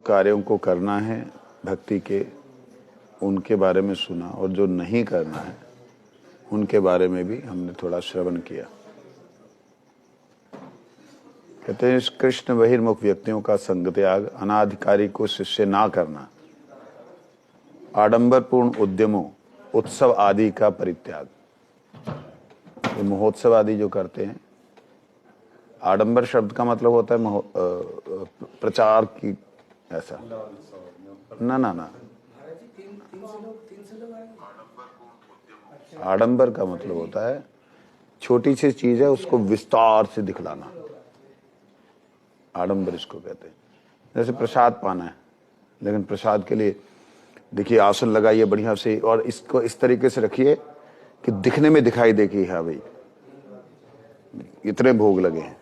कार्यों को करना है भक्ति के, उनके बारे में सुना, और जो नहीं करना है उनके बारे में भी हमने थोड़ा श्रवण किया। कहते हैं कृष्ण बहिर्मुख व्यक्तियों का संग त्याग, अनाधिकारी को शिष्य ना करना, आडंबरपूर्ण उद्यमों, उत्सव आदि का परित्याग। ये महोत्सव आदि जो करते हैं, आडंबर शब्द का मतलब होता है प्रचार की, ऐसा ना ना ना। आडंबर का मतलब होता है छोटी सी चीज है उसको विस्तार से दिखलाना, आडंबर इसको कहते हैं। जैसे प्रसाद पाना है, लेकिन प्रसाद के लिए देखिए आसन लगाइए बढ़िया से, और इसको इस तरीके से रखिए कि दिखने में दिखाई दे कि हाँ भाई इतने भोग लगे हैं,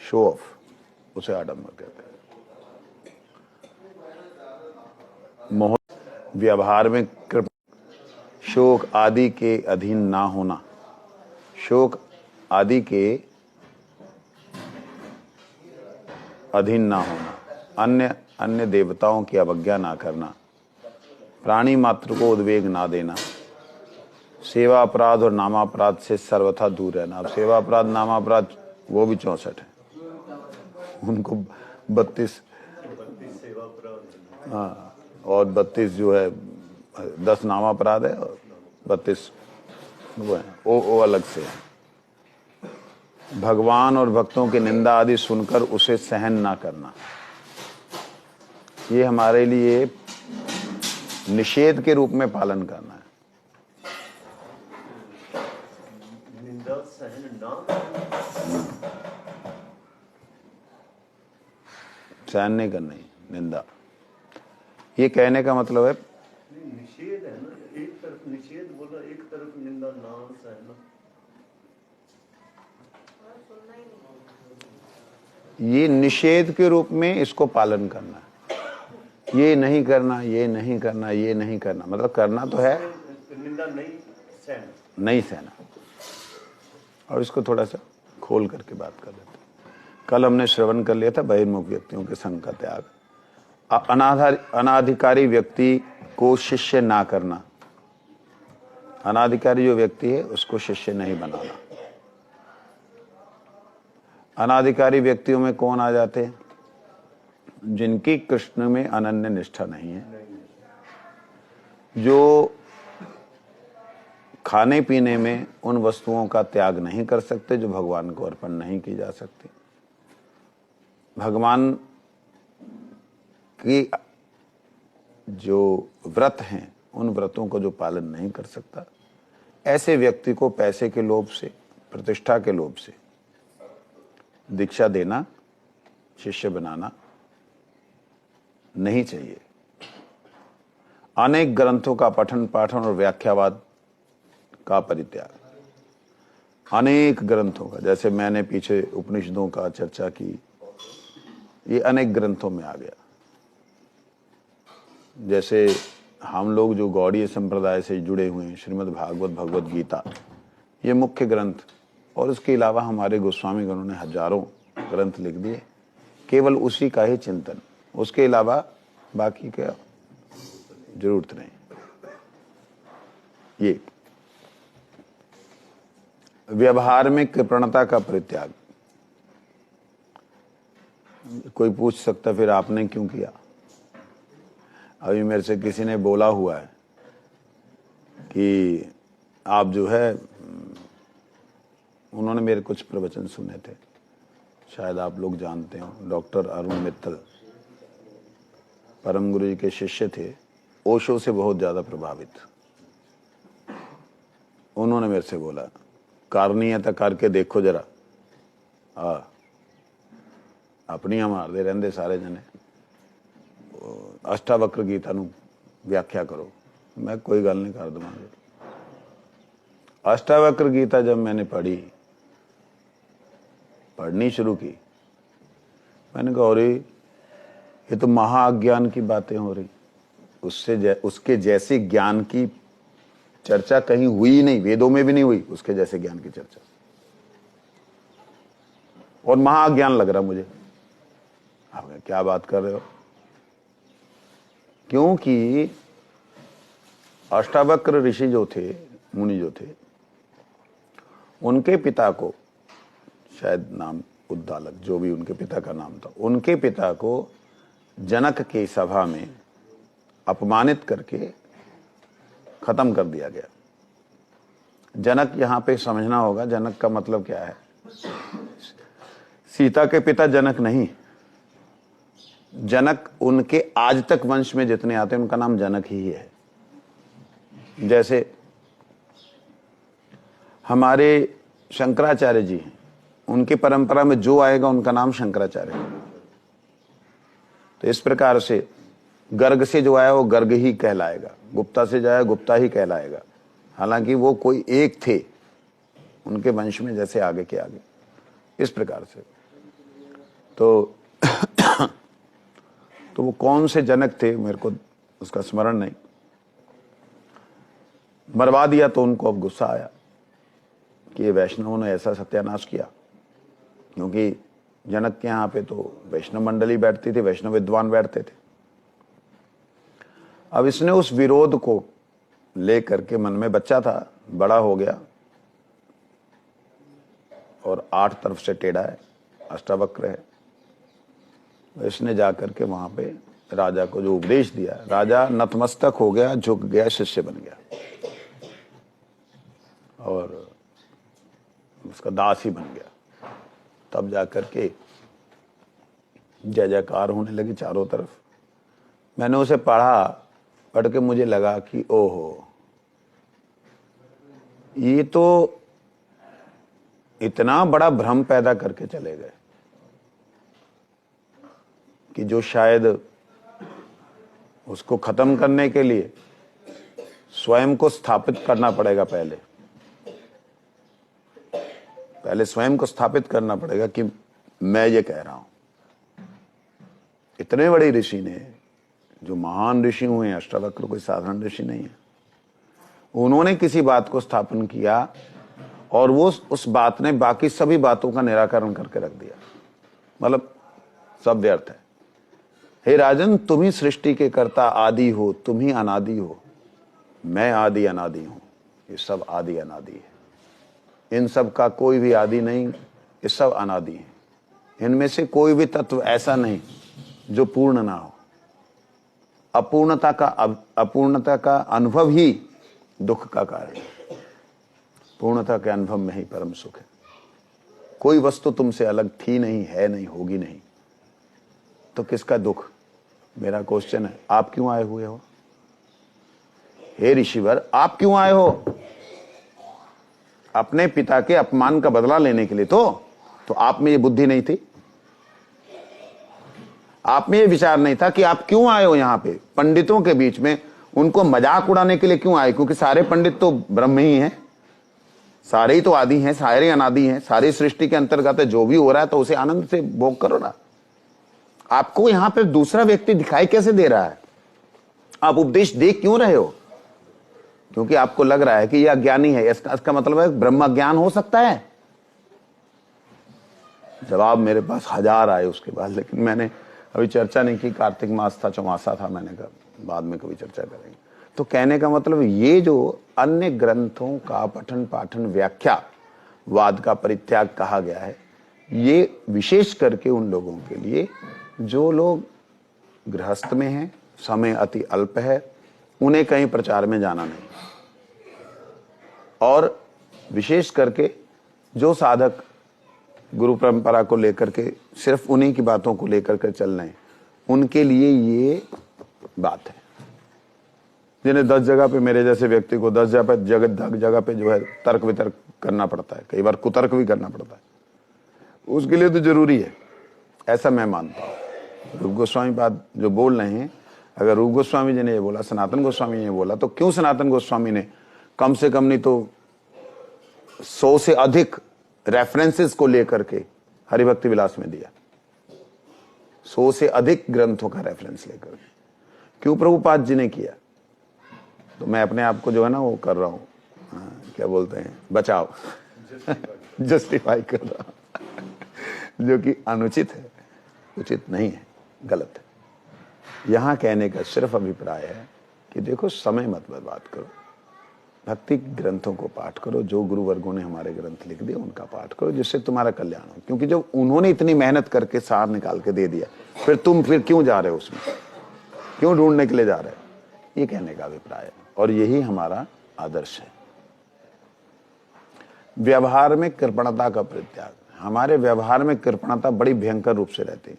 शो ऑफ, उसे आडंबर कहते हैं। व्यवहार में कृपा, शोक आदि के अधीन ना होना, शोक आदि के अधीन ना होना, अन्य देवताओं की अवज्ञा ना करना, प्राणी मात्र को उद्वेग ना देना, सेवा अपराध और नामापराध से सर्वथा दूर रहना। अब सेवा अपराध नामापराध वो भी 64 है, उनको 32, हाँ, और 32 जो है 10 नामापराध है और 32 वो है, वो अलग से है। भगवान और भक्तों की निंदा आदि सुनकर उसे सहन ना करना, ये हमारे लिए निषेध के रूप में पालन करना है। निंदा सहन नहीं करना, निंदा, ये कहने का मतलब है निषेध है ना, एक तरफ निषेध बोला, एक तरफ निंदा ना सहना। ये निषेध के रूप में इसको पालन करना, ये नहीं करना, ये नहीं करना, ये नहीं करना, मतलब करना तो है, निंदा नहीं सहना। और इसको थोड़ा सा खोल करके बात कर लेते हैं। कल हमने श्रवण कर लिया था बहिर्मुख व्यक्तियों के संग का त्याग, अनाधिकारी व्यक्ति को शिष्य ना करना, अनाधिकारी जो व्यक्ति है उसको शिष्य नहीं बनाना। अनाधिकारी व्यक्तियों में कौन आ जाते हैं? जिनकी कृष्ण में अनन्य निष्ठा नहीं है, जो खाने पीने में उन वस्तुओं का त्याग नहीं कर सकते जो भगवान को अर्पण नहीं की जा सकती, भगवान की जो व्रत हैं उन व्रतों को जो पालन नहीं कर सकता, ऐसे व्यक्ति को पैसे के लोभ से, प्रतिष्ठा के लोभ से दीक्षा देना, शिष्य बनाना नहीं चाहिए। अनेक ग्रंथों का पठन पाठन और व्याख्यावाद का परित्याग, अनेक ग्रंथों का, जैसे मैंने पीछे उपनिषदों का चर्चा की, ये अनेक ग्रंथों में आ गया। जैसे हम लोग जो गौड़ीय संप्रदाय से जुड़े हुए हैं, श्रीमद् भागवत, भगवत गीता, ये मुख्य ग्रंथ, और उसके अलावा हमारे गोस्वामी गणों ने हजारों ग्रंथ लिख दिए, केवल उसी का ही चिंतन, उसके अलावा बाकी का जरूरत नहीं। ये व्यवहार में कृपणता का परित्याग। कोई पूछ सकता फिर आपने क्यों किया? अभी मेरे से किसी ने बोला हुआ है कि आप जो है, उन्होंने मेरे कुछ प्रवचन सुने थे, शायद आप लोग जानते हो, डॉक्टर अरुण मित्तल, परम गुरु जी के शिष्य थे, ओशो से बहुत ज्यादा प्रभावित। उन्होंने मेरे से बोला, कारणीयता करके देखो जरा, अपनी मारते रहंदे सारे जने, अष्टावक्र गीता नू व्याख्या करो। मैं कोई गल नहीं कर दूंगा। अष्टावक्र गीता जब मैंने पढ़नी शुरू की, मैंने कहा अरे ये तो महाअज्ञान की बातें हो रही, उसके जैसे ज्ञान की चर्चा कहीं हुई ही नहीं, वेदों में भी नहीं हुई उसके जैसे ज्ञान की चर्चा, और महाअज्ञान लग रहा मुझे। आप क्या बात कर रहे हो? क्योंकि अष्टावक्र ऋषि जो थे, मुनि जो थे, उनके पिता को, शायद नाम उद्दालक, जो भी उनके पिता का नाम था, उनके पिता को जनक की सभा में अपमानित करके खत्म कर दिया गया। जनक यहां पे समझना होगा, जनक का मतलब क्या है। सीता के पिता जनक नहीं, जनक उनके आज तक वंश में जितने आते हैं उनका नाम जनक ही है। जैसे हमारे शंकराचार्य जी हैं, उनकी परंपरा में जो आएगा उनका नाम शंकराचार्य है। तो इस प्रकार से गर्ग से जो आया वो गर्ग ही कहलाएगा, गुप्ता से जो आया गुप्ता ही कहलाएगा, हालांकि वो कोई एक थे उनके वंश में, जैसे आगे के आगे, इस प्रकार से। तो तो वो कौन से जनक थे मेरे को उसका स्मरण नहीं। मरवा दिया तो उनको अब गुस्सा आया कि ये वैष्णवों ने ऐसा सत्यानाश किया, क्योंकि जनक के यहाँ पे तो वैष्णव मंडली बैठती थी, वैष्णव विद्वान बैठते थे। अब इसने उस विरोध को लेकर के, मन में बच्चा था, बड़ा हो गया और 8 तरफ से टेढ़ा है, अष्टावक्र है, इसने जाकर के वहां पे राजा को जो उपदेश दिया, राजा नतमस्तक हो गया, झुक गया, शिष्य बन गया और उसका दास ही बन गया। तब जाकर के जय जयकार होने लगी चारों तरफ। मैंने उसे पढ़ के मुझे लगा कि ओहो, ये तो इतना बड़ा भ्रम पैदा करके चले गए कि जो शायद उसको खत्म करने के लिए स्वयं को स्थापित करना पड़ेगा। पहले स्वयं को स्थापित करना पड़ेगा कि मैं ये कह रहा हूं। इतने बड़े ऋषि ने, जो महान ऋषि हुए हैं, अष्टावक्र कोई साधारण ऋषि नहीं है, उन्होंने किसी बात को स्थापन किया और वो उस बात ने बाकी सभी बातों का निराकरण करके रख दिया, मतलब सब व्यर्थ है। हे राजन, तुम ही सृष्टि के कर्ता आदि हो, तुम ही अनादि हो, मैं आदि अनादि हूं, ये सब आदि अनादि है, इन सब का कोई भी आदि नहीं, ये सब अनादि है। इनमें से कोई भी तत्व ऐसा नहीं जो पूर्ण ना हो। अपूर्णता का अनुभव ही दुख का कारण है। पूर्णता के अनुभव में ही परम सुख है। कोई वस्तु तुमसे अलग थी नहीं, है नहीं, होगी नहीं, तो किसका दुख? मेरा क्वेश्चन है, आप क्यों आए हुए हो? हे ऋषिवर, आप क्यों आए हो? अपने पिता के अपमान का बदला लेने के लिए। तो आप में ये बुद्धि नहीं थी? आप में ये विचार नहीं था कि आप क्यों आए हो यहां पे पंडितों के बीच में? उनको मजाक उड़ाने के लिए क्यों आए? क्योंकि सारे पंडित तो ब्रह्म ही हैं, सारे ही तो आदि हैं, सारे अनादि हैं, सारी सृष्टि के अंतर्गत जो भी हो रहा है तो उसे आनंद से भोग करो ना। आपको यहां पे दूसरा व्यक्ति दिखाई कैसे दे रहा है? आप उपदेश दे क्यों रहे हो? क्योंकि आपको लग रहा है कि यह अज्ञानी है। इसका मतलब है ब्रह्म ज्ञान हो सकता है। जवाब मेरे पास 1000 आए उसके बाद, लेकिन मैंने अभी चर्चा नहीं की। कार्तिक मास था, चौमासा था, मैंने कहा बाद में कभी चर्चा करेंगे। तो कहने का मतलब, ये जो अन्य ग्रंथों का पठन पाठन व्याख्या वाद का परित्याग कहा गया है, ये विशेष करके उन लोगों के लिए जो लोग गृहस्थ में हैं, समय अति अल्प है, उन्हें कहीं प्रचार में जाना नहीं, और विशेष करके जो साधक गुरु परंपरा को लेकर के सिर्फ उन्हीं की बातों को लेकर के चल रहे हैं, उनके लिए ये बात है। जिन्हें 10 जगह पे, मेरे जैसे व्यक्ति को 10 जगह पे जो है तर्क वितर्क करना पड़ता है, कई बार कुतर्क भी करना पड़ता है, उसके लिए तो जरूरी है, ऐसा मैं मानता हूँ। रूप गोस्वामी बात जो बोल रहे हैं, अगर रूप गोस्वामी जी ने ये बोला, सनातन गोस्वामी ने बोला, तो क्यों सनातन गोस्वामी ने कम से कम नहीं तो 100 से अधिक रेफरेंसेस को लेकर के हरिभक्ति विलास में दिया? 100 से अधिक ग्रंथों का रेफरेंस लेकर के क्यों प्रभुपाद जी ने किया? तो मैं अपने आप को जो है ना वो कर रहा हूँ, क्या बोलते हैं, बचाव, जस्टिफाई कर रहा हूं, जो कि अनुचित है। उचित नहीं है, गलत है। यहां कहने का सिर्फ अभिप्राय है कि देखो, समय मत बर्बाद करो, भक्ति ग्रंथों को पाठ करो, जो गुरु वर्गों ने हमारे ग्रंथ लिख दिए उनका पाठ करो, जिससे तुम्हारा कल्याण हो। क्योंकि जब उन्होंने इतनी मेहनत करके सार निकाल के दे दिया, फिर तुम क्यों जा रहे हो उसमें, क्यों ढूंढने के लिए जा रहे हो, ये कहने का अभिप्राय है। और यही हमारा आदर्श है। व्यवहार में कृपणता का परित्याग। हमारे व्यवहार में कृपणता बड़ी भयंकर रूप से रहती है।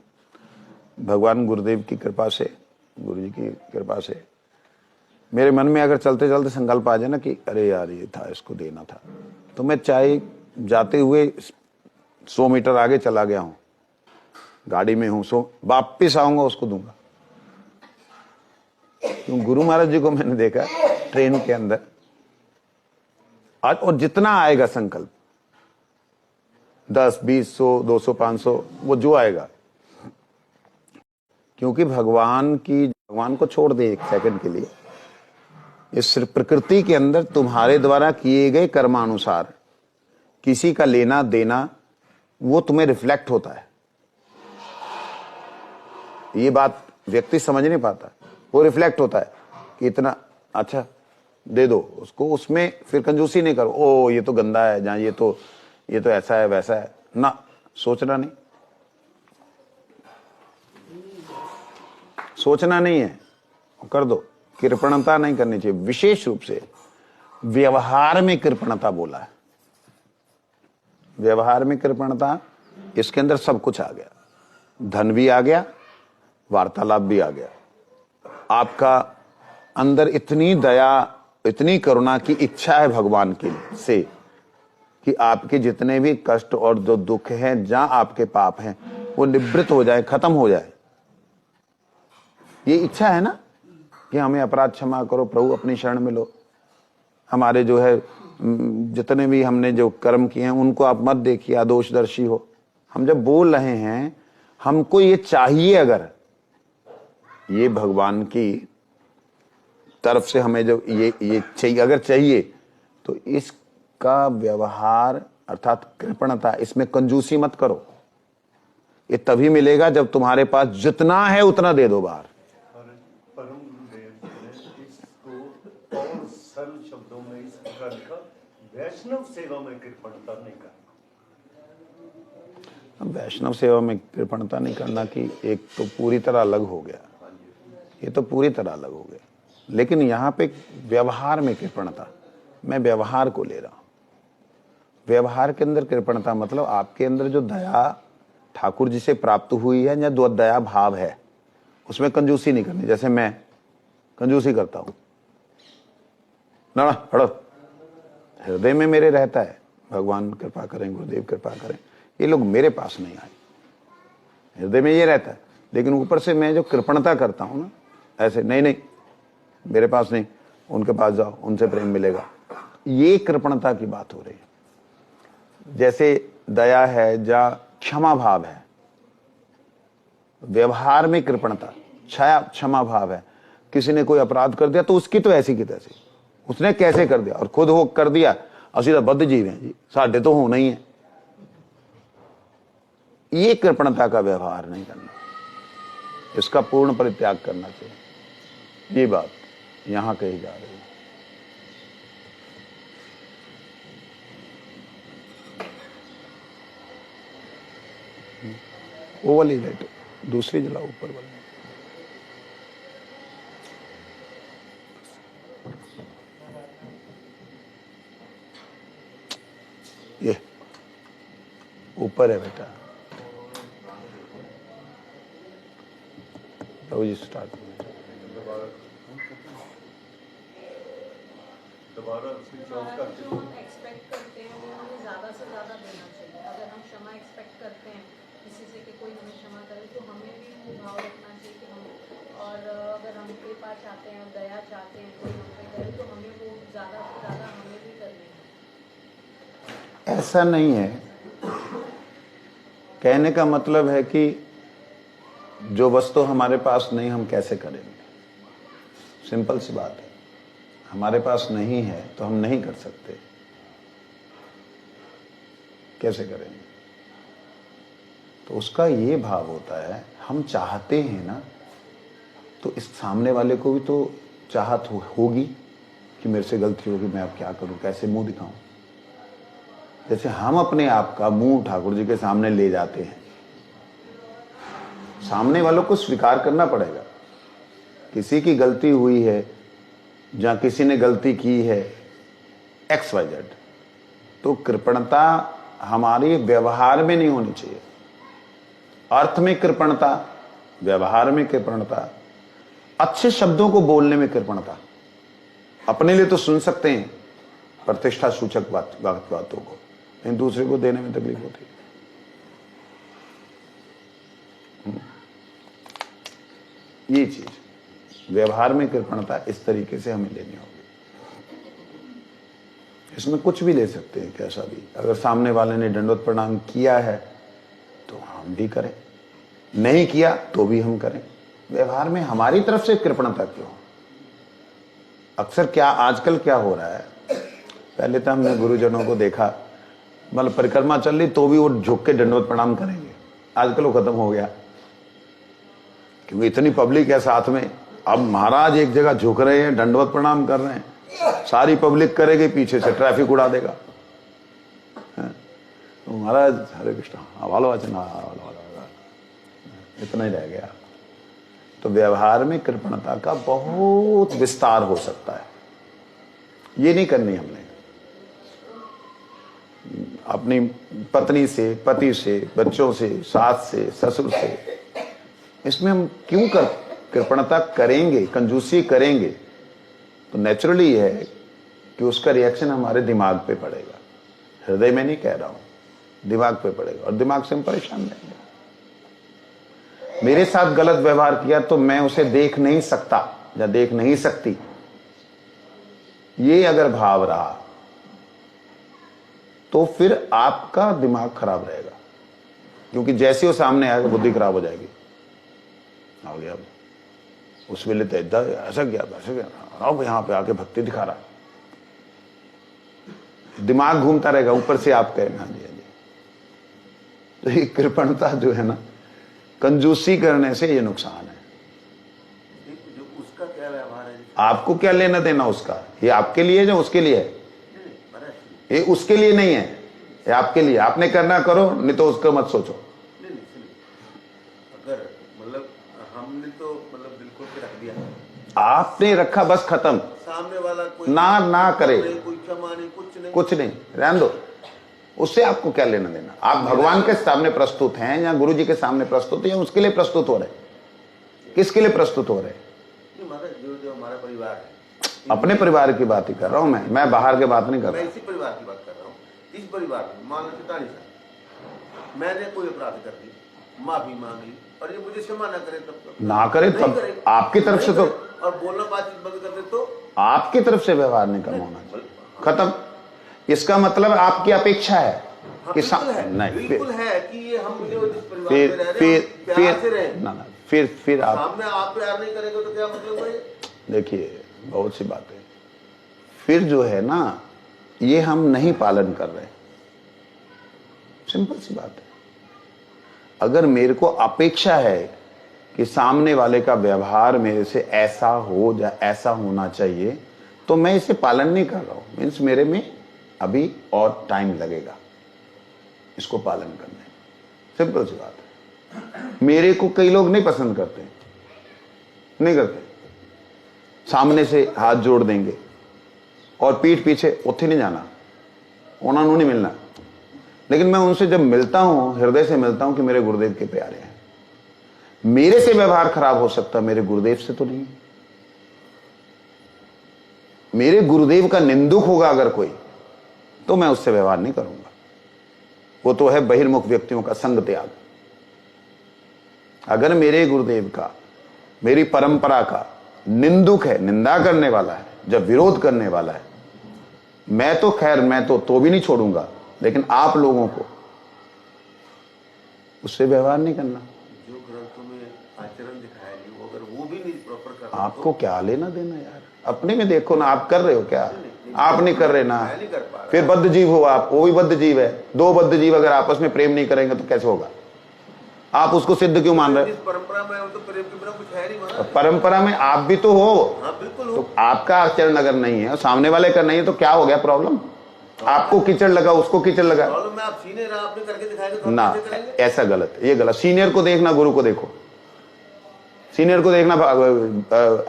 भगवान गुरुदेव की कृपा से, गुरु जी की कृपा से मेरे मन में अगर चलते चलते संकल्प आ जाए ना कि अरे यार ये था, इसको देना था, तो मैं चाहे जाते हुए 100 मीटर आगे चला गया हूं, गाड़ी में हूं, वापिस आऊंगा उसको दूंगा। क्यों? गुरु महाराज जी को मैंने देखा ट्रेन के अंदर आज, और जितना आएगा संकल्प 10, 20, 100, 200, 500, वो जो आएगा, क्योंकि भगवान को छोड़ दे एक सेकंड के लिए, इस प्रकृति के अंदर तुम्हारे द्वारा किए गए कर्मानुसार किसी का लेना देना वो तुम्हें रिफ्लेक्ट होता है। ये बात व्यक्ति समझ नहीं पाता, वो रिफ्लेक्ट होता है कि इतना अच्छा दे दो उसको, उसमें फिर कंजूसी नहीं करो, ओ ये तो गंदा है, जहां ये तो ऐसा है वैसा है ना, सोचना नहीं, सोचना नहीं है, कर दो। कृपणता नहीं करनी चाहिए। विशेष रूप से व्यवहार में कृपणता बोला है। व्यवहार में कृपणता, इसके अंदर सब कुछ आ गया, धन भी आ गया, वार्तालाप भी आ गया, आपका अंदर इतनी दया, इतनी करुणा की इच्छा है भगवान के लिए से कि आपके जितने भी कष्ट और जो दुख हैं, जहां आपके पाप हैं, वो निवृत्त हो जाए, खत्म हो जाए। ये इच्छा है ना कि हमें अपराध क्षमा करो प्रभु, अपनी शरण में लो, हमारे जो है जितने भी हमने जो कर्म किए हैं उनको आप मत देखिए, अदोषदर्शी हो। हम जब बोल रहे हैं, हमको ये चाहिए, अगर ये भगवान की तरफ से हमें जो ये चाहिए, अगर चाहिए, तो इसका व्यवहार अर्थात कृपणता, इसमें कंजूसी मत करो। ये तभी मिलेगा जब तुम्हारे पास जितना है उतना दे दो बाहर। परम गुरुदेव जी ने इसको और सरल शब्दों में इस प्रकार लिखा, वैष्णव सेवा में कृपणता नहीं करना। वैष्णव सेवा में कृपणता नहीं करना की एक तो पूरी तरह अलग हो गया, ये तो पूरी तरह अलग हो गया। लेकिन यहां पे व्यवहार में कृपणता, मैं व्यवहार को ले रहा हूं। व्यवहार के अंदर कृपणता मतलब आपके अंदर जो दया ठाकुर जी से प्राप्त हुई है, या जो दया भाव है, उसमें कंजूसी नहीं करनी। जैसे मैं कंजूसी करता हूं ना, हड़ो, हृदय में मेरे रहता है, भगवान कृपा करें, गुरुदेव कृपा करें, ये लोग मेरे पास नहीं आए, हृदय में ये रहता है। लेकिन ऊपर से मैं जो कृपणता करता हूं ना, ऐसे नहीं मेरे पास नहीं, उनके पास जाओ, उनसे प्रेम मिलेगा, ये कृपणता की बात हो रही है। जैसे दया है, जहां क्षमा भाव है, व्यवहार में कृपणता, क्षमा भाव है। किसी ने कोई अपराध कर दिया तो उसकी तो ऐसी की तैसी, उसने कैसे कर दिया और खुद हो कर दिया, असि तो बद्ध जीव हैं जी, साढ़े तो होना ही है। ये कृपणता का व्यवहार नहीं करना, इसका पूर्ण परित्याग करना चाहिए। ये बात यहां कही जा रही है। वो वाली लाइट दूसरी जला, ऊपर वाली। ये ऊपर है बेटा। प्रभु जी स्टार्ट। दोबारा स्विच ऑफ करके जो हम एक्सपेक्ट करते हैं वो हमें ज़्यादा से ज़्यादा देना चाहिए। अगर हम क्षमा एक्सपेक्ट करते हैं किसी से कि कोई हमें क्षमा करे, तो हमें भी वो भाव रखना चाहिए कि हम, और अगर हम कृपा चाहते हैं, दया चाहते हैं, कोई हम पे करे, तो हमें वो ज़्यादा से ज़्यादा हमें भी करनी है। ऐसा नहीं है, कहने का मतलब है कि जो वस्तु हमारे पास नहीं, हम कैसे करेंगे। सिंपल सी बात है, हमारे पास नहीं है तो हम नहीं कर सकते, कैसे करेंगे। तो उसका ये भाव होता है, हम चाहते हैं ना, तो इस सामने वाले को भी तो चाहत होगी कि मेरे से गलती होगी, मैं अब क्या करूं, कैसे मुंह दिखाऊं। जैसे हम अपने आप का मुंह ठाकुर जी के सामने ले जाते हैं, सामने वालों को स्वीकार करना पड़ेगा। किसी की गलती हुई है या किसी ने गलती की है XYZ, तो कृपणता हमारे व्यवहार में नहीं होनी चाहिए। अर्थ में कृपणता, व्यवहार में कृपणता, अच्छे शब्दों को बोलने में कृपणता। अपने लिए तो सुन सकते हैं प्रतिष्ठा सूचक बातों को, लेकिन दूसरे को देने में तकलीफ होती है। ये चीज व्यवहार में कृपणता इस तरीके से हमें लेनी होगी। इसमें कुछ भी ले सकते हैं, कैसा भी। अगर सामने वाले ने दंडवत प्रणाम किया है तो हम भी करें, नहीं किया तो भी हम करें। व्यवहार में हमारी तरफ से कृपणता क्यों? अक्सर क्या आजकल क्या हो रहा है, पहले तो हमने गुरुजनों को देखा, मतलब परिक्रमा चल रही तो भी वो झुक के दंडवत प्रणाम करेंगे। आजकल वो खत्म हो गया, क्योंकि इतनी पब्लिक है साथ में। अब महाराज एक जगह झुक रहे हैं, दंडवत प्रणाम कर रहे हैं, सारी पब्लिक करेगी, पीछे से ट्रैफिक उड़ा देगा। तो महाराज हरे कृष्ण, वालो वचन, इतना ही रह गया। तो व्यवहार में कृपणता का बहुत विस्तार हो सकता है। ये नहीं करनी हमने। अपनी पत्नी से, पति से, बच्चों से, सास से, ससुर से, इसमें हम क्यों कृपणता करेंगे, कंजूसी करेंगे? तो नेचुरली है कि उसका रिएक्शन हमारे दिमाग पे पड़ेगा। हृदय में नहीं कह रहा हूं, दिमाग पे पड़ेगा, और दिमाग से हम परेशान रहेंगे। मेरे साथ गलत व्यवहार किया तो मैं उसे देख नहीं सकता या देख नहीं सकती, ये अगर भाव रहा तो फिर आपका दिमाग खराब रहेगा। क्योंकि जैसे वो सामने आएगा बुद्धि खराब हो जाएगी। आ गया उस वेले तो इदा ऐसा गया, वैसा गया, अब यहां पे आके भक्ति दिखा रहा, दिमाग घूमता रहेगा। ऊपर से आप कहें हाँ जी, हाँ जी। तो ये कृपणता जो है ना, कंजूसी करने से ये नुकसान है। जो उसका क्या व्यवहार है, आपको क्या लेना देना उसका? ये आपके लिए या उसके लिए है? ये उसके लिए नहीं है, ये आपके लिए। आपने करना करो, नहीं तो उसका मत सोचो। नहीं, अगर मतलब हमने तो मतलब बिल्कुल के रख दिया, आपने रखा, बस खत्म। सामने वाला कोई ना करे, कोई क्षमा नहीं, कुछ नहीं, रहने दो। उससे आपको क्या लेना देना? आप भगवान के सामने प्रस्तुत हैं या गुरु जी के सामने प्रस्तुत हैं, या उसके लिए प्रस्तुत हो रहे? किसके लिए प्रस्तुत हो रहे? जो हमारा परिवार है, अपने परिवार की बात ही कर रहा हूं मैं बाहर की बात नहीं कर रहा। मैं इसी परिवार की बात कर रहा हूँ। इस परिवार में मान लो पिताजी साहब, मैंने कोई अपराध कर दी, माफी मांग ली, और ये मुझे क्षमा ना करे तब आपकी तरफ से तो, और बोलना बातचीत बंद कर दे तो आपकी तरफ से व्यवहार नहीं करना होना चाहिए, खत्म। इसका मतलब आपकी अपेक्षा है कि बिल्कुल है कि ये हम जिस परिवार में रह रहे हैं प्यार से रहें। ना फिर आप सामने आप प्यार नहीं करेंगे तो क्या मतलब है? देखिए बहुत सी बातें फिर जो है ना, ये हम नहीं पालन कर रहे। सिंपल सी बात है। अगर मेरे को अपेक्षा है कि सामने वाले का व्यवहार मेरे से ऐसा हो या ऐसा होना चाहिए, तो मैं इसे पालन नहीं कर रहा हूं। मीन्स मेरे में अभी और टाइम लगेगा इसको पालन करने में। सिंपल सी बात है। मेरे को कई लोग नहीं पसंद करते, नहीं करते, सामने से हाथ जोड़ देंगे और पीठ पीछे उत्थे नहीं जाना, उन्होंने नहीं मिलना। लेकिन मैं उनसे जब मिलता हूं, हृदय से मिलता हूं कि मेरे गुरुदेव के प्यारे हैं। मेरे से व्यवहार खराब हो सकता, मेरे गुरुदेव से तो नहीं। मेरे गुरुदेव का निंदुक होगा अगर कोई, तो मैं उससे व्यवहार नहीं करूंगा। वो तो है बहिर्मुख व्यक्तियों का संग त्याग। अगर मेरे गुरुदेव का, मेरी परंपरा का निंदुक है, निंदा करने वाला है, जब विरोध करने वाला है, मैं तो खैर मैं तो भी नहीं छोड़ूंगा, लेकिन आप लोगों को उससे व्यवहार नहीं करना। जो ग्रंथों में आचरण दिखाया गया वो अगर वो भी नहीं प्रॉपर कर, आपको क्या लेना देना यार? अपने में देखो ना, आप कर रहे हो क्या? आप नहीं कर रहे ना, फिर बद्ध जीव हो आप, वो भी बद्ध जीव है। दो बद्ध जीव अगर आपस में प्रेम नहीं करेंगे तो कैसे होगा? आप उसको सिद्ध क्यों मान रहे जिस परंपरा में हूं तो प्रेम के बिना कुछ है नहीं हो? माना। परंपरा में आप भी तो हो। हाँ बिल्कुल हो। तो आपका आचरण अगर नहीं है और सामने वाले का नहीं है तो क्या हो गया प्रॉब्लम? आपको कीचड़ लगा, उसको कीचड़ लगा प्रॉब्लम में आप सीनियर आपने करके दिखाएंगे तो हम ना, कैसे करेंगे? ऐसा गलत है, ये गलत। सीनियर को देखना, गुरु को देखो, सीनियर को देखना,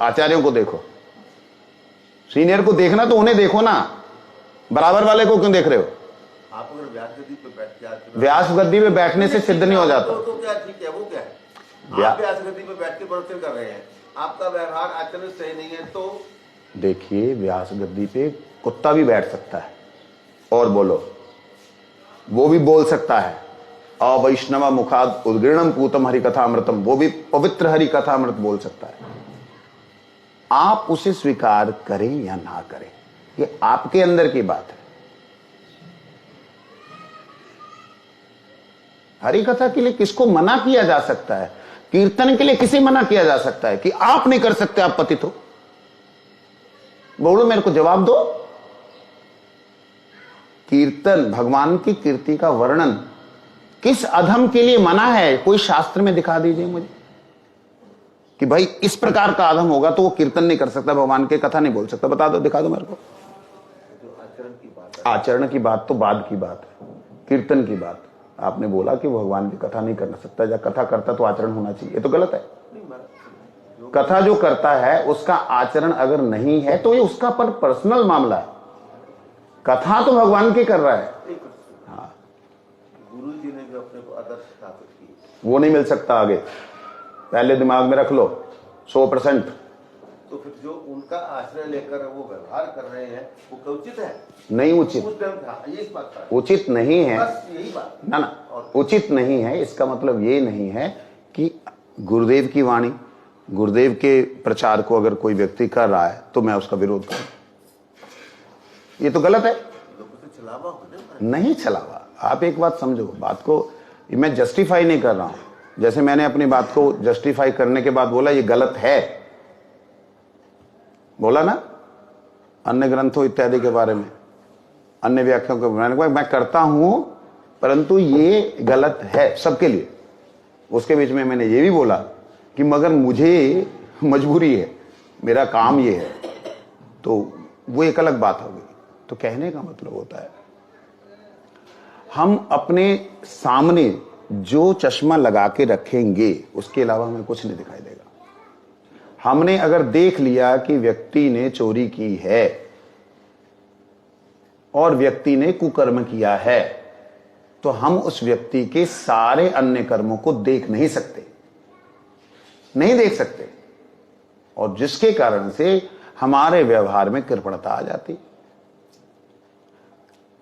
आचार्यों को देखो। सीनियर को देखना तो उन्हें देखो ना, बराबर वाले को क्यों देख रहे हो? आप अगर व्यास गद्दी पे बैठ के आते व्यास गद्दी पे बैठने से सिद्ध नहीं हो जाता। तो क्या ठीक है, वो क्या है? आप व्यास गद्दी पे बैठ के प्रवचन कर रहे हैं, आपका व्यवहार आचरण सही नहीं है तो देखिए, व्यास गद्दी पे कुत्ता भी बैठ सकता है और बोलो, वो भी बोल सकता है, अवैष्णव मुखाद उद्गीर्णम पूतम हरिकथामृतम, वो भी पवित्र हरिकथामृत बोल सकता है। आप उसे स्वीकार करें या ना करें, ये आपके अंदर की बात है। हरिकथा के लिए किसको मना किया जा सकता है? कीर्तन के लिए किसे मना किया जा सकता है कि आप नहीं कर सकते, आप पतित हो? बोलो, मेरे को जवाब दो। कीर्तन, भगवान की कीर्ति का वर्णन किस अधम के लिए मना है? कोई शास्त्र में दिखा दीजिए मुझे कि भाई इस प्रकार का अधम होगा तो वो कीर्तन नहीं कर सकता, भगवान की कथा नहीं बोल सकता। बता दो, दिखा दो मेरे को। आचरण की बात तो बाद की बात है, कीर्तन की बात। आपने बोला कि भगवान की कथा नहीं कर सकता, जब कथा करता तो आचरण होना चाहिए, ये तो गलत है। कथा जो करता है उसका आचरण अगर नहीं है तो ये उसका पर पर्सनल मामला है। कथा तो भगवान की कर रहा है। हाँ, गुरु जी ने जो अपने को आदर्श स्थापित किए, वो नहीं मिल सकता आगे, पहले दिमाग में रख लो 100%। तो फिर जो उनका आश्रय लेकर वो व्यवहार कर रहे हैं वो क्या उचित है? नहीं उचित, उस टाइम था ये, इस बात का उचित नहीं है, बस यही बात ना ना, उचित नहीं है। इसका मतलब ये नहीं है कि गुरुदेव की वाणी, गुरुदेव के प्रचार को अगर कोई व्यक्ति कर रहा है तो मैं उसका विरोध करूं, ये तो गलत है। छलावा नहीं छलावा। आप एक बात समझो, बात को मैं जस्टिफाई नहीं कर रहा हूं। जैसे मैंने अपनी बात को जस्टिफाई करने के बाद बोला ये गलत है, बोला ना, अन्य ग्रंथों इत्यादि के बारे में, अन्य व्याख्याओं के बारे में मैं करता हूं, परंतु ये गलत है सबके लिए। उसके बीच में मैंने ये भी बोला कि मगर मुझे मजबूरी है, मेरा काम ये है, तो वो एक अलग बात हो गई। तो कहने का मतलब होता है, हम अपने सामने जो चश्मा लगा के रखेंगे उसके अलावा हमें कुछ नहीं दिखाई देगा। हमने अगर देख लिया कि व्यक्ति ने चोरी की है और व्यक्ति ने कुकर्म किया है, तो हम उस व्यक्ति के सारे अन्य कर्मों को देख नहीं सकते, नहीं देख सकते, और जिसके कारण से हमारे व्यवहार में कृपणता आ जाती।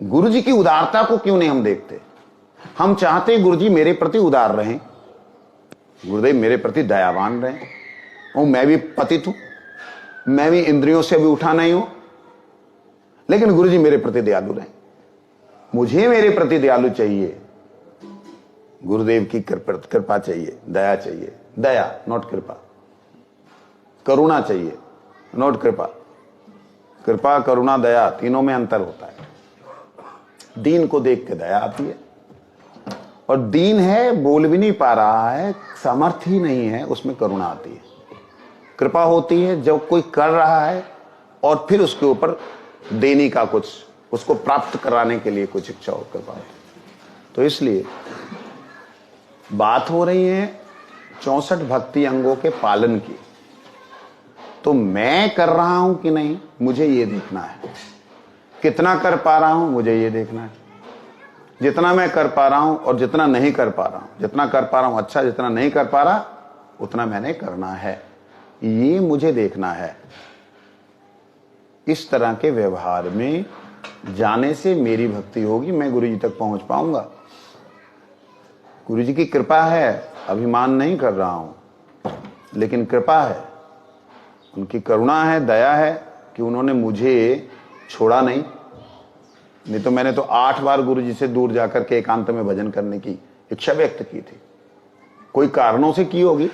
गुरु जी की उदारता को क्यों नहीं हम देखते? हम चाहते गुरु जी मेरे प्रति उदार रहें, गुरुदेव मेरे प्रति दयावान रहें, और मैं भी पतित हूं, मैं भी इंद्रियों से अभी उठा नहीं हूं, लेकिन गुरु जी मेरे प्रति दयालु रहें। मुझे मेरे प्रति दयालु चाहिए, गुरुदेव की कृपा चाहिए, दया चाहिए। दया नॉट कृपा, करुणा चाहिए नॉट कृपा। कृपा, करुणा, दया तीनों में अंतर होता है। दीन को देख के दया आती है, और दीन है, बोल भी नहीं पा रहा है, सामर्थ्य ही नहीं है, उसमें करुणा आती है। कृपा होती है जब कोई कर रहा है और फिर उसके ऊपर देने का कुछ, उसको प्राप्त कराने के लिए कुछ इच्छा हो, कृपा होती है। तो इसलिए बात हो रही है 64 भक्ति अंगों के पालन की, तो मैं कर रहा हूं कि नहीं मुझे ये देखना है। कितना कर पा रहा हूं मुझे ये देखना है। जितना मैं कर पा रहा हूं और जितना नहीं कर पा रहा हूं, जितना कर पा रहा हूं अच्छा, जितना नहीं कर पा रहा उतना मैंने करना है, ये मुझे देखना है। इस तरह के व्यवहार में जाने से मेरी भक्ति होगी, मैं गुरु जी तक पहुंच पाऊंगा। गुरु जी की कृपा है, अभिमान नहीं कर रहा हूं, लेकिन कृपा है, उनकी करुणा है, दया है कि उन्होंने मुझे छोड़ा नहीं तो मैंने तो 8 बार गुरु जी से दूर जाकर के एकांत में भजन करने की इच्छा व्यक्त की थी। कोई कारणों से की होगी,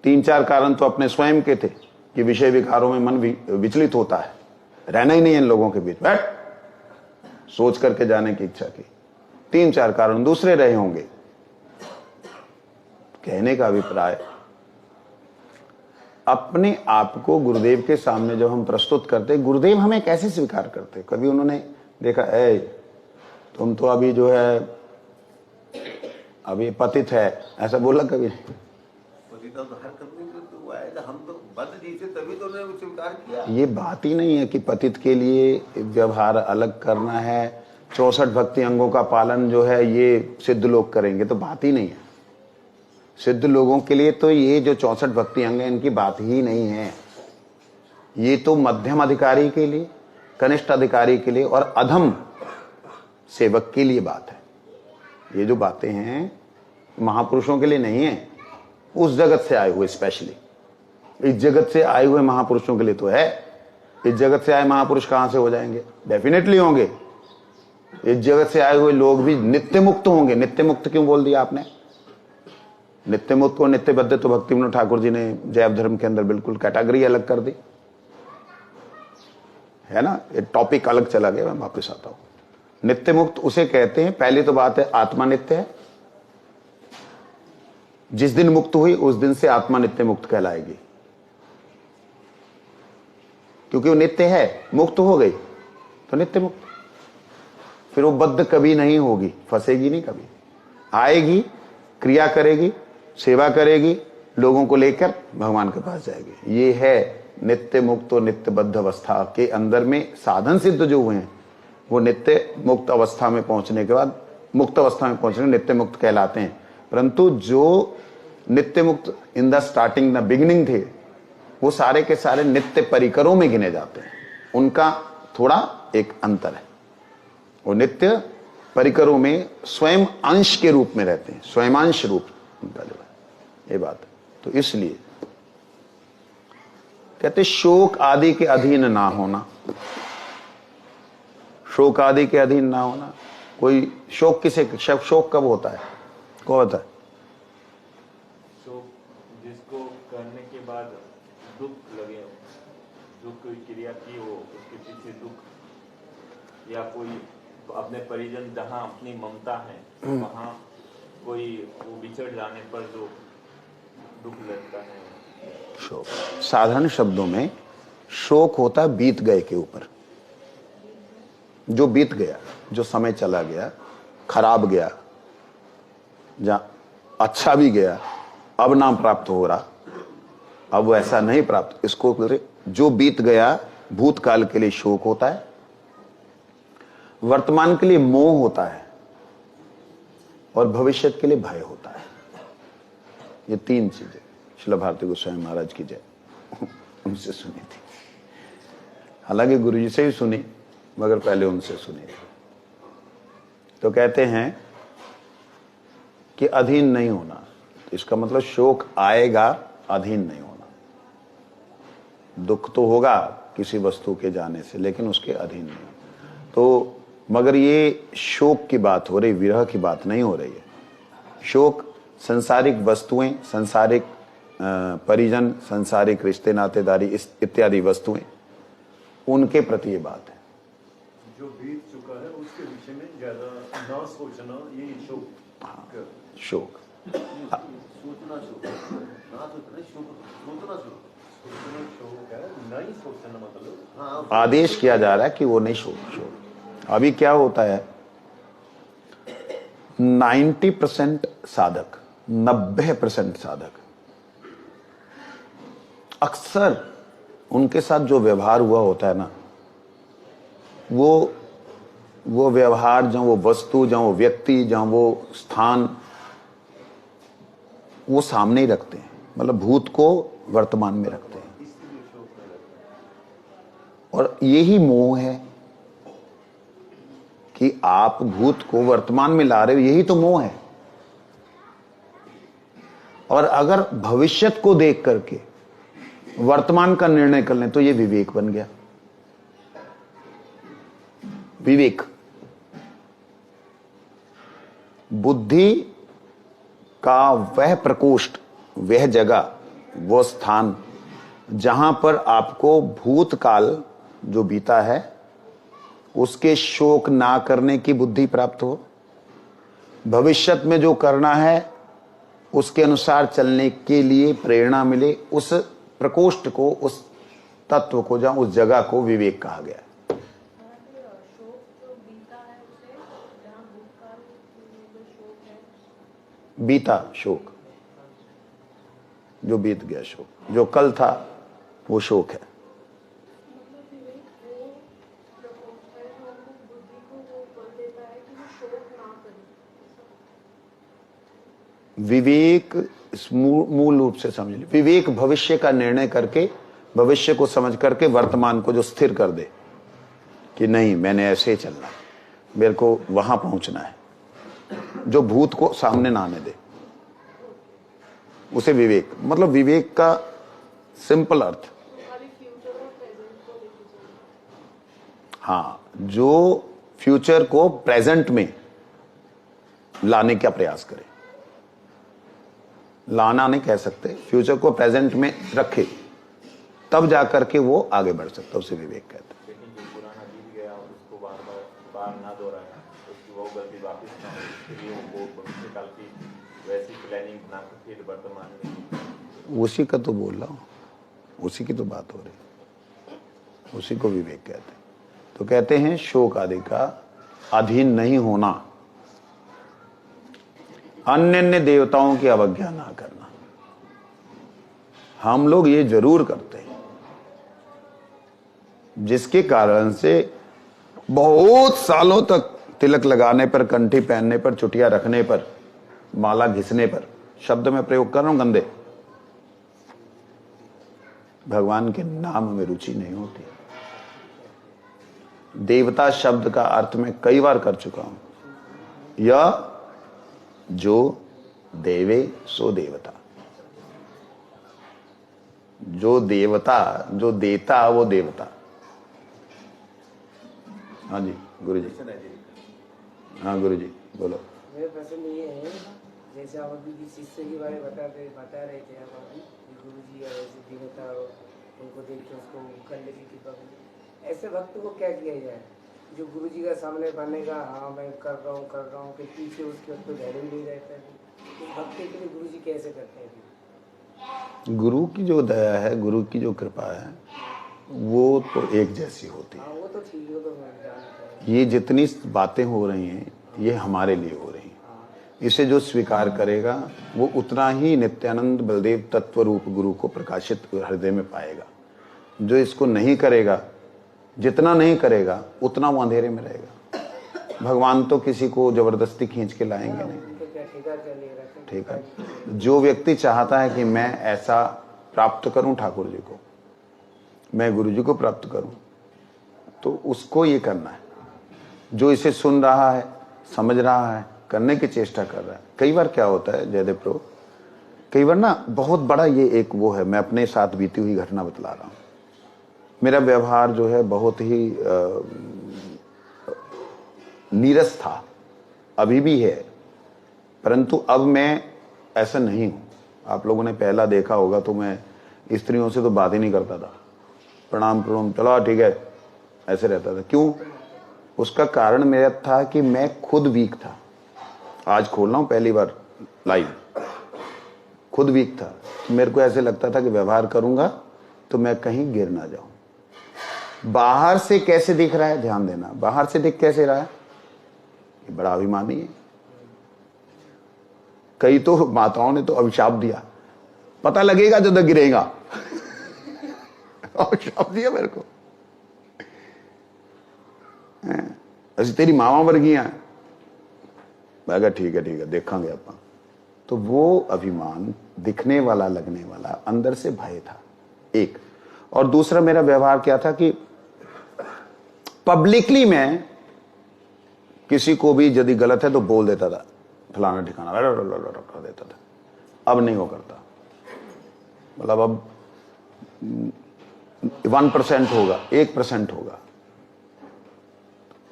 3-4 कारण तो अपने स्वयं के थे कि विषय विकारों में मन विचलित होता है, रहना ही नहीं है इन लोगों के बीच, बैठ, सोच करके जाने की इच्छा की। 3-4 कारण दूसरे रहे होंगे, कहने का अभिप्राय, अपने आप को गुरुदेव के सामने जब हम प्रस्तुत करते, गुरुदेव हमें कैसे स्वीकार करते? कभी उन्होंने देखा, ए तुम तो अभी जो है अभी पतित है, ऐसा बोला कभी? पतिता तो हर करने के तो आएगा, हम तो बद्ध जी से तभी तो उन्होंने स्वीकार किया। ये बात ही नहीं है कि पतित के लिए व्यवहार अलग करना है, 64 भक्ति अंगों का पालन जो है ये सिद्ध लोग करेंगे, तो बात ही नहीं है। सिद्ध लोगों के लिए तो ये जो 64 भक्ति अंग है इनकी बात ही नहीं है। ये तो मध्यम अधिकारी के लिए, कनिष्ठ अधिकारी के लिए और अधम सेवक के लिए बात है। ये जो बातें हैं महापुरुषों के लिए नहीं है, उस जगत से आए हुए, स्पेशली इस जगत से आए हुए महापुरुषों के लिए तो है। इस जगत से आए महापुरुष कहां से हो जाएंगे? डेफिनेटली होंगे। इस जगत से आए हुए लोग भी नित्य मुक्त होंगे। नित्य मुक्त क्यों बोल दिया आपने? नित्य मुक्त को नित्य बद्ध तो भक्ति विनोद ठाकुर जी ने जैव धर्म के अंदर बिल्कुल कैटेगरी अलग कर दी है ना। ये टॉपिक अलग चला गया, मैं वापस आता हूं। नित्य मुक्त उसे कहते हैं, पहली तो बात है आत्मा नित्य है। जिस दिन मुक्त हुई उस दिन से आत्मा नित्य मुक्त कहलाएगी, क्योंकि वो नित्य है। मुक्त हो गई तो नित्य मुक्त, फिर वो बद्ध कभी नहीं होगी, फंसेगी नहीं कभी, आएगी, क्रिया करेगी, सेवा करेगी, लोगों को लेकर भगवान के पास जाएगी। ये है नित्य मुक्त और नित्य बद्ध अवस्था के अंदर में साधन सिद्ध जो हुए हैं वो नित्य मुक्त अवस्था में पहुंचने के बाद, मुक्त अवस्था में पहुंचने नित्य मुक्त कहलाते हैं। परंतु जो नित्य मुक्त in the starting the beginning थे, वो सारे के सारे नित्य परिकरों में गिने जाते हैं। उनका थोड़ा एक अंतर है। वो नित्य परिकरों में स्वयं अंश के रूप में रहते हैं, स्वयंअंश रूप उनका जो है, ये बात है। तो इसलिए कहते शोक आदि के अधीन ना होना। शोक आदि के अधीन ना होना। कोई शोक किसे, शोक कब होता है? कौन होता है? शोक जिसको करने के बाद दुख लगे, जो कोई क्रिया की हो उसके पीछे दुख, या कोई अपने परिजन जहाँ अपनी ममता है वहाँ कोई वो बिछड़ जाने पर जो दुख लगता है। शोक साधारण शब्दों में शोक होता है बीत गए के ऊपर। जो बीत गया, जो समय चला गया, खराब गया, जहां अच्छा भी गया, अब ना प्राप्त हो रहा, अब वैसा नहीं प्राप्त, इसको जो बीत गया, भूतकाल के लिए शोक होता है। वर्तमान के लिए मोह होता है और भविष्य के लिए भय होता है। ये तीन चीजें श्रील भारती गोस्वामी महाराज की जय उनसे सुनी थी। हालांकि गुरुजी से ही सुनी, मगर पहले उनसे सुनी थी। तो कहते हैं कि अधीन नहीं होना, इसका मतलब शोक आएगा, अधीन नहीं होना। दुख तो होगा किसी वस्तु के जाने से, लेकिन उसके अधीन नहीं होना। तो मगर ये शोक की बात हो रही, विरह की बात नहीं हो रही है। शोक संसारिक वस्तुएं, संसारिक परिजन, संसारिक रिश्ते नातेदारी इत्यादि वस्तुएं, उनके प्रति ये बात है। जो बीत चुका है उसके विषय में ज्यादा ना सोचना, ये शोक। हाँ, शोक सोचना शोक, ना सोचना शोक, सोचना शोक, सोचना शोक है, नहीं सोचना मतलब। हाँ, आदेश किया जा रहा है कि वो नहीं शोक। अभी क्या होता है, 90% साधक, 90% साधक अक्सर उनके साथ जो व्यवहार हुआ होता है ना, वो व्यवहार, जहां वो वस्तु, जहां वो व्यक्ति, जहां वो स्थान, वो सामने ही रखते हैं। मतलब भूत को वर्तमान में रखते हैं। और यही मोह है कि आप भूत को वर्तमान में ला रहे हो, यही तो मोह है। और अगर भविष्य को देख करके वर्तमान का निर्णय कर लें तो ये विवेक बन गया। विवेक, बुद्धि का वह प्रकोष्ठ, वह जगह, वो स्थान जहां पर आपको भूतकाल जो बीता है उसके शोक ना करने की बुद्धि प्राप्त हो, भविष्य में जो करना है उसके अनुसार चलने के लिए प्रेरणा मिले, उस प्रकोष्ठ को, उस तत्व को, जहां उस जगह को विवेक कहा गया है। शोक जो बीता है उसे, जहाँ भूतकाल में जो शोक है, बीता शोक, जो बीत गया शोक, जो कल था वो शोक है। मतलब विवेक वो प्रकोष्ठ है जो हमको बुद्धि को वो बल देता है कि वो शोक ना करे। विवेक इस मूल रूप से समझ लीजिए, विवेक भविष्य का निर्णय करके, भविष्य को समझ करके वर्तमान को जो स्थिर कर दे कि नहीं मैंने ऐसे ही चलना है, मेरे को वहां पहुंचना है, जो भूत को सामने ना आने दे, उसे विवेक, मतलब विवेक का सिंपल अर्थ, खाली फ्यूचर और प्रेजेंट को लेके चलना। हाँ, जो फ्यूचर को प्रेजेंट में लाने का प्रयास करे, लाना नहीं कह सकते, फ्यूचर को प्रेजेंट में रखे, तब जाकर के वो आगे बढ़ सकता, उसे विवेक कहते हैं। लेकिन जो पुराना बीत गया और उसको बार ना दोहराया, उसकी वो गलती वापस ना हो, इसके लिए वो भविष्य काल की वैसी प्लानिंग बना के फिर वर्तमान में, उसी का तो बोल रहा हूं, उसी की तो बात हो रही, उसी को विवेक कहते हैं। तो कहते हैं शोक आदि का अधीन नहीं होना, अन्य अन्य देवताओं की अवज्ञा ना करना। हम लोग ये जरूर करते हैं, जिसके कारण से बहुत सालों तक तिलक लगाने पर, कंठी पहनने पर, चुटिया रखने पर, माला घिसने पर, शब्द में प्रयोग कर रहा हूं गंदे, भगवान के नाम में रुचि नहीं होती। देवता शब्द का अर्थ मैं कई बार कर चुका हूं, यह जो देवे सो देवता, जो देवता, जो देता वो देवता। हाँ जी गुरु जी, हाँ गुरु जी बोलो। मेरा प्रश्न ये है, जैसे आप अभी जिस शिष्य के बारे में बता रहे थे आप अभी, गुरु जी या ऐसे देवता उनको देख के उसको करने की कृपा करें, ऐसे भक्त को क्या किया जाए जो गुरु जी का सामने बनेगा, हाँ मैं कर रहा हूँ फिर पीछे उसके वक्त तो धैर्य भी नहीं रहता है, तो भक्त के लिए गुरु जी कैसे करते हैं? गुरु की जो दया है, गुरु की जो कृपा है, वो तो एक जैसी होती है। हाँ वो तो ठीक है, तो मैं जानता हूँ। ये जितनी बातें हो रही हैं ये हमारे लिए हो रही हैं, इसे जो स्वीकार करेगा वो उतना ही नित्यानंद बलदेव तत्व रूप गुरु को प्रकाशित हृदय में पाएगा। जो इसको नहीं करेगा, जितना नहीं करेगा उतना वो अंधेरे में रहेगा। भगवान तो किसी को जबरदस्ती खींच के लाएंगे नहीं। उनको क्या ठेका क्या ले रखा है? ठीक है, जो व्यक्ति चाहता है कि मैं ऐसा प्राप्त करूं ठाकुर जी को, मैं गुरु जी को प्राप्त करूं, तो उसको ये करना है। जो इसे सुन रहा है, समझ रहा है, करने की चेष्टा कर रहा है। कई बार क्या होता है जयदेव प्रो, कई बार ना बहुत बड़ा ये एक वो है, मैं अपने साथ बीती हुई घटना बतला रहा हूं। मेरा व्यवहार जो है बहुत ही नीरस था, अभी भी है, परंतु अब मैं ऐसा नहीं हूं। आप लोगों ने पहला देखा होगा तो मैं स्त्रियों से तो बात ही नहीं करता था, प्रणाम प्रणाम चलो ठीक है, ऐसे रहता था। क्यों? उसका कारण मेरा था कि मैं खुद वीक था। आज खोल रहा हूं पहली बार लाइव, खुद वीक था। मेरे को ऐसे लगता था कि व्यवहार करूंगा तो मैं कहीं गिर ना जाऊं। बाहर से कैसे दिख रहा है, ध्यान देना, बाहर से दिख कैसे रहा है, ये बड़ा अभिमानी है। कई तो माताओं ने तो अभिशाप दिया, पता लगेगा जब तक गिरेगा। अभिशाप दिया मेरे को, ऐसी तेरी मावा वर्गियां हैं। मैं कहा ठीक है देखेंगे अपन। तो वो अभिमान दिखने वाला, लगने वाला, अंदर से भय था एक। और दूसरा मेरा व्यवहार क्या था कि पब्लिकली मैं किसी को भी यदि गलत है तो बोल देता था, फलाना ठिकाना कर देता था। अब नहीं वो करता, मतलब अब 1% होगा, 1% होगा,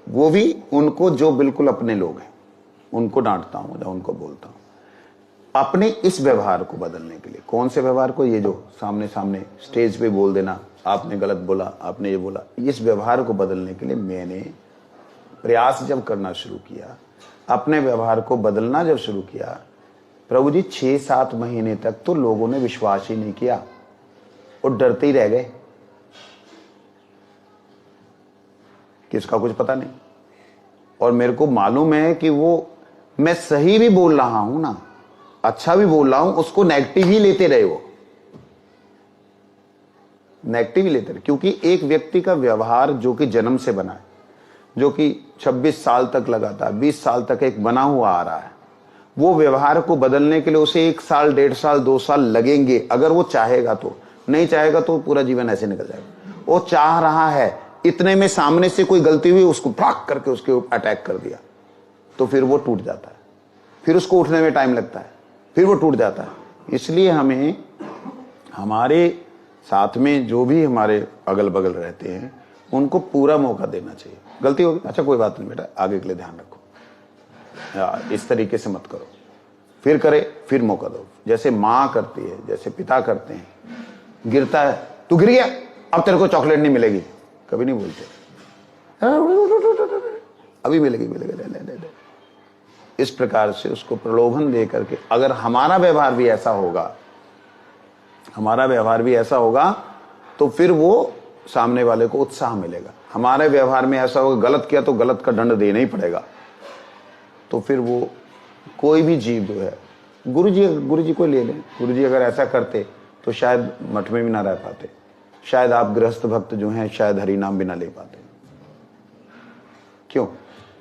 वो भी उनको जो बिल्कुल अपने लोग हैं उनको डांटता हूं या उनको बोलता हूं। अपने इस व्यवहार को बदलने के लिए, कौन से व्यवहार को, ये जो सामने सामने स्टेज पे बोल देना आपने गलत बोला, आपने ये बोला, इस व्यवहार को बदलने के लिए मैंने प्रयास जब करना शुरू किया, अपने व्यवहार को बदलना जब शुरू किया, प्रभु जी 6-7 महीने तक तो लोगों ने विश्वास ही नहीं किया और डरते ही रह गए, किसका कुछ पता नहीं। और मेरे को मालूम है कि वो मैं सही भी बोल रहा हूं ना, अच्छा भी बोल रहा हूं, उसको नेगेटिव ही लेते रहे, वो नेगेटिव ही लेते रहे। क्योंकि एक व्यक्ति का व्यवहार जो कि जन्म से बना है, जो कि 26 साल तक लगातार 20 साल तक एक बना हुआ आ रहा है, वो व्यवहार को बदलने के लिए उसे 1 साल 1.5 साल 2 साल लगेंगे, अगर वो चाहेगा तो। नहीं चाहेगा तो पूरा जीवन ऐसे निकल जाएगा। वो चाह रहा है, इतने में सामने से कोई गलती हुई, उसको भाग करके उसके ऊपर अटैक कर दिया, तो फिर वो टूट जाता है, फिर उसको उठने में टाइम लगता है, फिर वो टूट जाता है। इसलिए हमें हमारे साथ में जो भी हमारे अगल बगल रहते हैं उनको पूरा मौका देना चाहिए। गलती होगी, अच्छा कोई बात नहीं बेटा, आगे के लिए ध्यान रखो, इस तरीके से मत करो, फिर करे, फिर मौका दो। जैसे माँ करती है, जैसे पिता करते हैं, गिरता है, तू गिर गया, अब तेरे को चॉकलेट नहीं मिलेगी, कभी नहीं बोलते, अभी मिलेगी मिलेगी, ले ले ले। इस प्रकार से उसको प्रलोभन दे करके, अगर हमारा व्यवहार भी ऐसा होगा, हमारा व्यवहार भी ऐसा होगा, तो फिर वो सामने वाले को उत्साह मिलेगा। हमारे व्यवहार में ऐसा होगा, गलत किया तो गलत का दंड देना ही पड़ेगा, तो फिर वो कोई भी जीव जो है, गुरु जी को ले लें। गुरु जी अगर ऐसा करते तो शायद मठ में भी ना रह पाते, शायद आप गृहस्थ भक्त जो हैं शायद हरि नाम भी ना ले पाते। क्यों?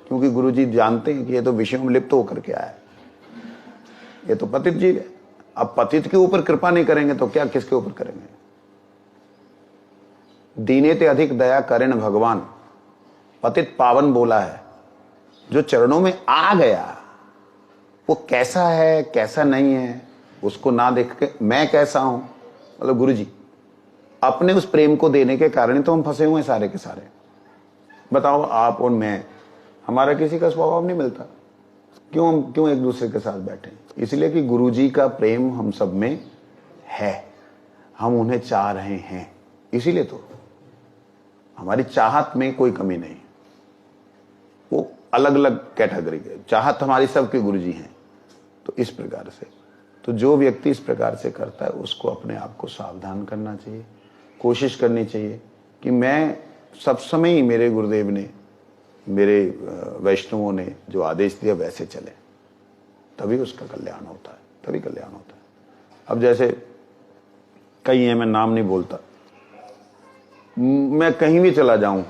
क्योंकि गुरु जी जानते हैं कि ये तो विषयों में लिप्त होकर के आया है, ये तो पतित जीव है। अब पतित के ऊपर कृपा नहीं करेंगे तो क्या किसके ऊपर करेंगे? दीने ते अधिक दया करें भगवान, पतित पावन बोला है। जो चरणों में आ गया वो कैसा है कैसा नहीं है उसको ना देख के मैं कैसा हूं, मतलब गुरु जी अपने उस प्रेम को देने के कारण तो हम फंसे हुए हैं सारे के सारे। बताओ आप और मैं, हमारा किसी का स्वभाव नहीं मिलता, क्यों एक दूसरे के साथ बैठे? इसलिए कि गुरु जी का प्रेम हम सब में है, हम उन्हें चाह रहे हैं, इसीलिए तो हमारी चाहत में कोई कमी नहीं। वो अलग अलग कैटेगरी के, चाहत हमारी सबके गुरु जी हैं। तो इस प्रकार से, तो जो व्यक्ति इस प्रकार से करता है उसको अपने आप को सावधान करना चाहिए, कोशिश करनी चाहिए कि मैं सब समय ही मेरे गुरुदेव ने, मेरे वैष्णवों ने जो आदेश दिया वैसे चले, तभी उसका कल्याण होता है, तभी कल्याण होता है। अब जैसे कई हैं, मैं नाम नहीं बोलता, मैं कहीं भी चला जाऊं,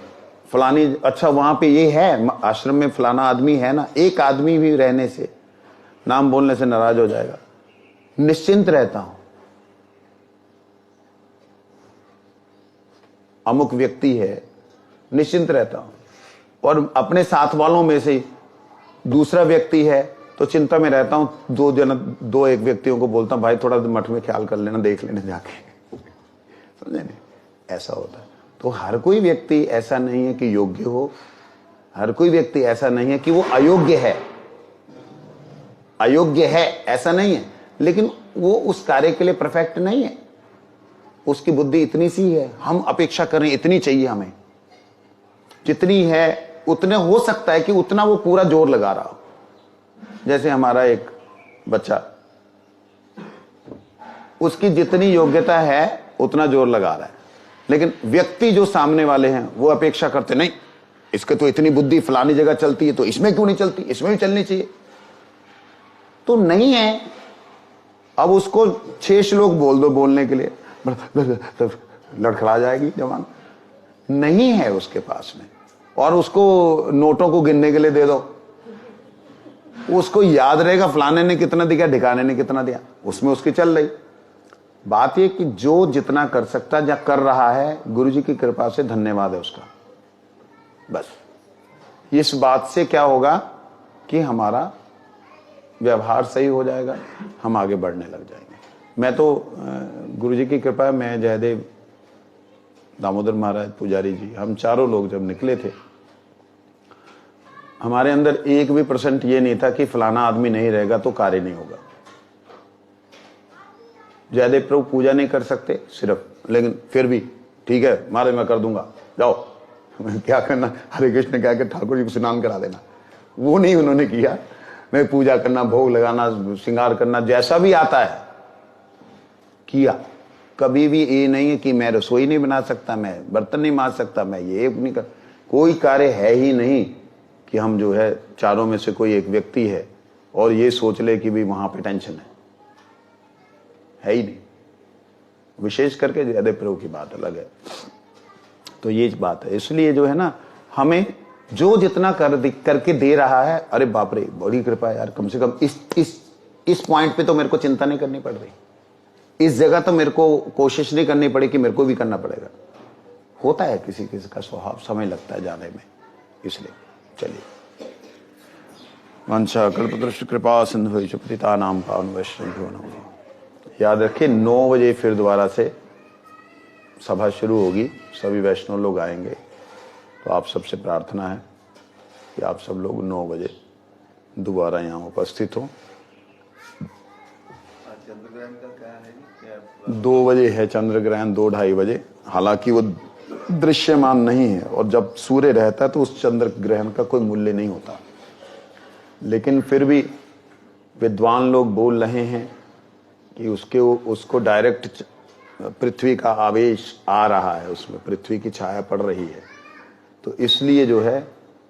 फलानी, अच्छा वहां पे ये है आश्रम में फलाना आदमी है ना, एक आदमी भी रहने से, नाम बोलने से नाराज हो जाएगा, निश्चिंत रहता हूं। अमुक व्यक्ति है, निश्चिंत रहता हूं। और अपने साथ वालों में से दूसरा व्यक्ति है तो चिंता में रहता हूं। दो एक व्यक्तियों को बोलता हूं, भाई थोड़ा मठ में ख्याल कर लेना, देख लेना जाके, समझे नहीं? ऐसा होता है। तो हर कोई व्यक्ति ऐसा नहीं है कि योग्य हो, हर कोई व्यक्ति ऐसा नहीं है कि वो अयोग्य है, अयोग्य है ऐसा नहीं है, लेकिन वो उस कार्य के लिए परफेक्ट नहीं है। उसकी बुद्धि इतनी सी है, हम अपेक्षा करें इतनी चाहिए हमें, जितनी है उतने हो सकता है कि उतना वो पूरा जोर लगा रहा हो। जैसे हमारा एक बच्चा, उसकी जितनी योग्यता है उतना जोर लगा रहा है, लेकिन व्यक्ति जो सामने वाले हैं वो अपेक्षा करते नहीं, इसके तो इतनी बुद्धि फलानी जगह चलती है तो इसमें क्यों नहीं चलती, इसमें भी चलनी चाहिए। तो नहीं है। अब उसको 6 श्लोक बोल दो बोलने के लिए, लड़खड़ा जाएगी जवान, नहीं है उसके पास में। और उसको नोटों को गिनने के लिए दे दो, उसको याद रहेगा फलाने ने कितना दिया, ढिकाने ने कितना दिया, उसमें उसकी चल रही। बात यह कि जो जितना कर सकता या कर रहा है, गुरु जी की कृपा से धन्यवाद है उसका। बस इस बात से क्या होगा कि हमारा व्यवहार सही हो जाएगा, हम आगे बढ़ने लग जाएंगे। मैं तो गुरु जी की कृपा है, मैं जयदेव, दामोदर महाराज, पुजारी जी, हम चारों लोग जब निकले थे, हमारे अंदर 1% ये नहीं था कि फलाना आदमी नहीं रहेगा तो कार्य नहीं होगा। जयदेव प्रभु पूजा नहीं कर सकते सिर्फ, लेकिन फिर भी ठीक है मारे मैं कर दूंगा, जाओ क्या करना, हरे कृष्ण कह के ठाकुर जी को स्नान करा देना, वो नहीं उन्होंने किया। मैं पूजा करना, भोग लगाना, श्रृंगार करना, जैसा भी आता है किया। कभी भी ये नहीं है कि मैं रसोई नहीं बना सकता, मैं बर्तन नहीं मांज सकता, मैं ये नहीं कर, कोई कार्य है ही नहीं कि हम जो है चारों में से कोई एक व्यक्ति है और ये सोच ले कि भी वहां पे टेंशन है ही नहीं। विशेष करके जयदेव प्रभु की बात अलग है। तो ये बात है, इसलिए जो है ना, हमें जो जितना करके दे रहा है, अरे बाप रे बड़ी कृपा यार, कम से कम इस पॉइंट पे तो मेरे को चिंता नहीं करनी पड़ रही, इस जगह तो मेरे को कोशिश नहीं करनी पड़े कि मेरे को भी करना पड़ेगा। होता है किसी किसी का स्वभाव, समय लगता है जाने में, इसलिए चलिए। वंशा कल्पतरुश्च कृपा सिंधु पतिता नाम पावन वैष्णव नमः। याद रखिए 9 बजे फिर दोबारा से सभा शुरू होगी, सभी वैष्णव लोग आएंगे। तो आप सबसे प्रार्थना है कि आप सब लोग 9 बजे दोबारा यहाँ उपस्थित हो। चंद्रग्रहण का क्या है? 2 बजे है चंद्र ग्रहण, 2-2:30 बजे। हालांकि वो दृश्यमान नहीं है और जब सूर्य रहता है तो उस चंद्र ग्रहण का कोई मूल्य नहीं होता, लेकिन फिर भी विद्वान लोग बोल रहे हैं कि उसको डायरेक्ट पृथ्वी का आवेश आ रहा है, उसमें पृथ्वी की छाया पड़ रही है, तो इसलिए जो है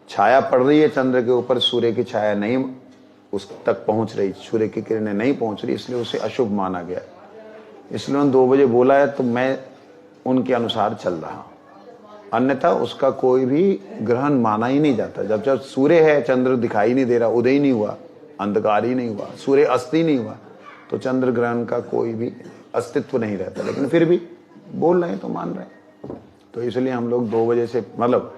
छाया पड़ रही है चंद्र के ऊपर, सूर्य की छाया नहीं उस तक पहुंच रही, सूर्य की किरणें नहीं पहुंच रही, इसलिए उसे अशुभ माना गया। इसलिए उन्होंने 2 बजे बोला है, तो मैं उनके अनुसार चल रहा, अन्यथा उसका कोई भी ग्रहण माना ही नहीं जाता। जब जब सूर्य है, चंद्र दिखाई नहीं दे रहा, उदय नहीं हुआ, अंधकार ही नहीं हुआ, सूर्य अस्त ही नहीं हुआ, तो चंद्र ग्रहण का कोई भी अस्तित्व नहीं रहता। लेकिन फिर भी बोल रहे हैं तो मान रहे हैं, तो इसलिए हम लोग 2 बजे से, मतलब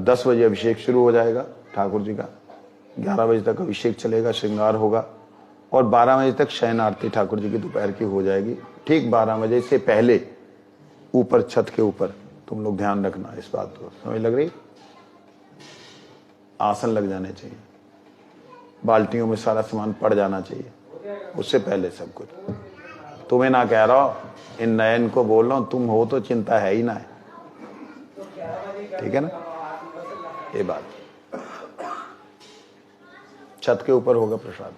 10 बजे अभिषेक शुरू हो जाएगा ठाकुर जी का, 11 बजे तक अभिषेक चलेगा, श्रृंगार होगा, और 12 बजे तक शयन आरती ठाकुर जी की दोपहर की हो जाएगी। ठीक 12 बजे से पहले ऊपर छत के ऊपर तुम लोग ध्यान रखना इस बात को, समझ लग रही? आसन लग जाने चाहिए, बाल्टियों में सारा सामान पड़ जाना चाहिए, उससे पहले सब कुछ। तुम्हें ना कह रहा हूं, इन नयन को बोल रहा हूं, तुम हो तो चिंता है ही ना है, ठीक है ना? ये बात छत के ऊपर होगा प्रसाद।